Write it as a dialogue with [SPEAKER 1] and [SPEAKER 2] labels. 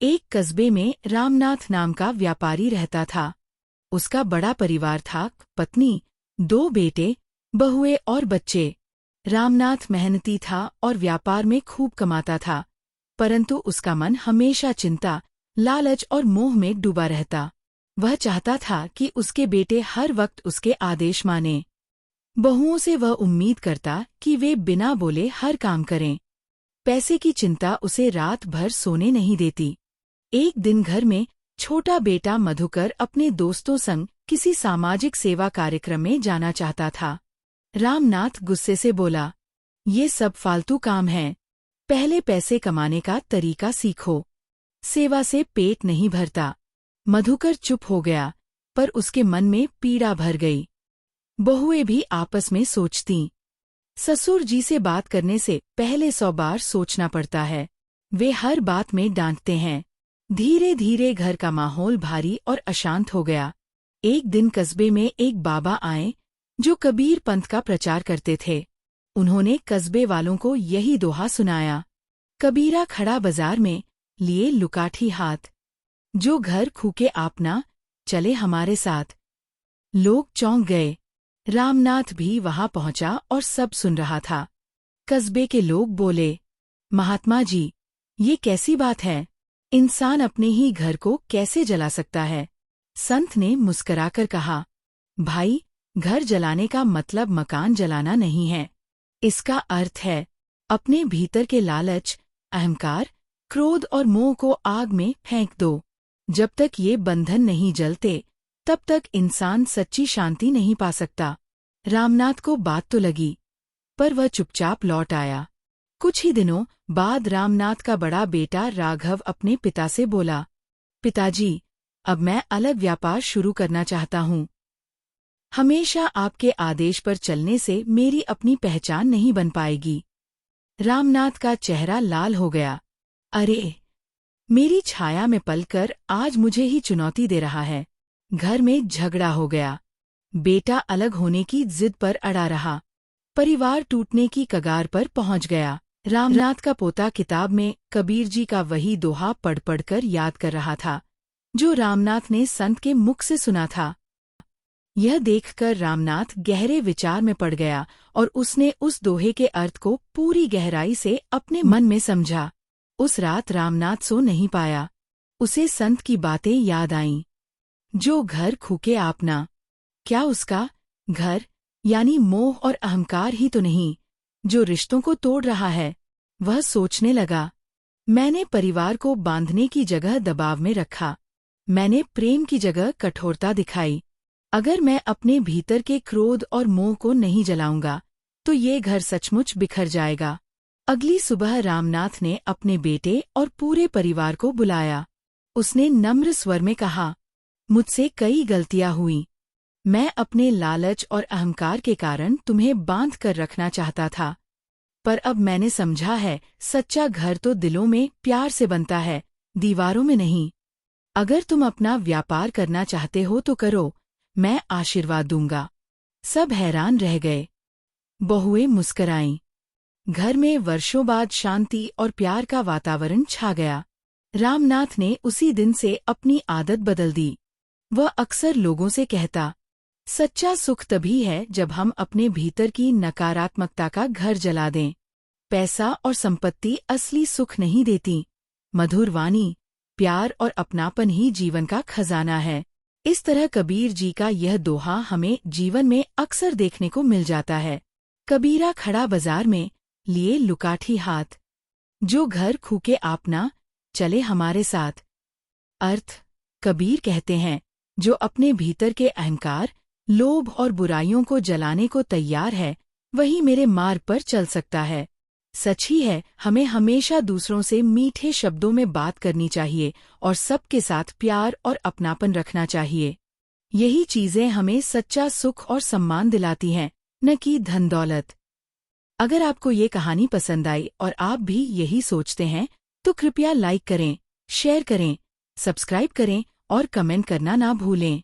[SPEAKER 1] एक कस्बे में रामनाथ नाम का व्यापारी रहता था। उसका बड़ा परिवार था, पत्नी, 2 बेटे, बहुएं और बच्चे। रामनाथ मेहनती था और व्यापार में खूब कमाता था, परंतु उसका मन हमेशा चिंता, लालच और मोह में डूबा रहता। वह चाहता था कि उसके बेटे हर वक्त उसके आदेश मानें। बहुओं से वह उम्मीद करता कि वे बिना बोले हर काम करें। पैसे की चिंता उसे रात भर सोने नहीं देती। एक दिन घर में छोटा बेटा मधुकर अपने दोस्तों संग किसी सामाजिक सेवा कार्यक्रम में जाना चाहता था। रामनाथ गुस्से से बोला, "ये सब फालतू काम है। पहले पैसे कमाने का तरीका सीखो। सेवा से पेट नहीं भरता।" मधुकर चुप हो गया, पर उसके मन में पीड़ा भर गई। बहुएं भी आपस में सोचतीं, ससुर जी से बात करने से पहले 100 बार सोचना पड़ता है। वे हर बात में डांटते हैं। धीरे धीरे घर का माहौल भारी और अशांत हो गया। एक दिन कस्बे में एक बाबा आए जो कबीर पंथ का प्रचार करते थे। उन्होंने कस्बे वालों को यही दोहा सुनाया, "कबीरा खड़ा बाजार में, लिए लुकाठी हाथ। जो घर खूके आपना, चले हमारे साथ।" लोग चौंक गए। रामनाथ भी वहां पहुंचा और सब सुन रहा था। कस्बे के लोग बोले, "महात्मा जी, ये कैसी बात है? इंसान अपने ही घर को कैसे जला सकता है?" संत ने मुस्कराकर कहा, "भाई, घर जलाने का मतलब मकान जलाना नहीं है। इसका अर्थ है अपने भीतर के लालच, अहंकार, क्रोध और मोह को आग में फेंक दो। जब तक ये बंधन नहीं जलते, तब तक इंसान सच्ची शांति नहीं पा सकता।" रामनाथ को बात तो लगी, पर वह चुपचाप लौट आया। कुछ ही दिनों बाद रामनाथ का बड़ा बेटा राघव अपने पिता से बोला, "पिताजी, अब मैं अलग व्यापार शुरू करना चाहता हूँ। हमेशा आपके आदेश पर चलने से मेरी अपनी पहचान नहीं बन पाएगी।" रामनाथ का चेहरा लाल हो गया। "अरे, मेरी छाया में पलकर आज मुझे ही चुनौती दे रहा है।" घर में झगड़ा हो गया। बेटा अलग होने की जिद पर अड़ा रहा। परिवार टूटने की कगार पर पहुंच गया। रामनाथ का पोता किताब में कबीर जी का वही दोहा पढ़ पढ़कर याद कर रहा था, जो रामनाथ ने संत के मुख से सुना था। यह देखकर रामनाथ गहरे विचार में पड़ गया और उसने उस दोहे के अर्थ को पूरी गहराई से अपने मन में समझा। उस रात रामनाथ सो नहीं पाया। उसे संत की बातें याद आईं। जो घर खूके आपना, क्या उसका घर यानी मोह और अहंकार ही तो नहीं, जो रिश्तों को तोड़ रहा है? वह सोचने लगा, मैंने परिवार को बांधने की जगह दबाव में रखा। मैंने प्रेम की जगह कठोरता दिखाई। अगर मैं अपने भीतर के क्रोध और मोह को नहीं जलाऊंगा, तो ये घर सचमुच बिखर जाएगा। अगली सुबह रामनाथ ने अपने बेटे और पूरे परिवार को बुलाया। उसने नम्र स्वर में कहा, "मुझसे कई गलतियां हुई। मैं अपने लालच और अहंकार के कारण तुम्हें बांध कर रखना चाहता था, पर अब मैंने समझा है, सच्चा घर तो दिलों में प्यार से बनता है, दीवारों में नहीं। अगर तुम अपना व्यापार करना चाहते हो तो करो, मैं आशीर्वाद दूंगा।" सब हैरान रह गए। बहुएं मुस्कराईं। घर में वर्षों बाद शांति और प्यार का वातावरण छा गया। रामनाथ ने उसी दिन से अपनी आदत बदल दी। वह अक्सर लोगों से कहता, "सच्चा सुख तभी है जब हम अपने भीतर की नकारात्मकता का घर जला दें। पैसा और संपत्ति असली सुख नहीं देती। मधुर वाणी, प्यार और अपनापन ही जीवन का खजाना है।" इस तरह कबीर जी का यह दोहा हमें जीवन में अक्सर देखने को मिल जाता है। कबीरा खड़ा बाजार में, लिए लुकाठी हाथ। जो घर खूके आपना, चले हमारे साथ। अर्थ, कबीर कहते हैं, जो अपने भीतर के अहंकार, लोभ और बुराइयों को जलाने को तैयार है, वही मेरे मार्ग पर चल सकता है। सच ही है, हमें हमेशा दूसरों से मीठे शब्दों में बात करनी चाहिए और सबके साथ प्यार और अपनापन रखना चाहिए। यही चीजें हमें सच्चा सुख और सम्मान दिलाती हैं, न कि धन दौलत। अगर आपको ये कहानी पसंद आई और आप भी यही सोचते हैं, तो कृपया लाइक करें, शेयर करें, सब्सक्राइब करें और कमेंट करना ना भूलें।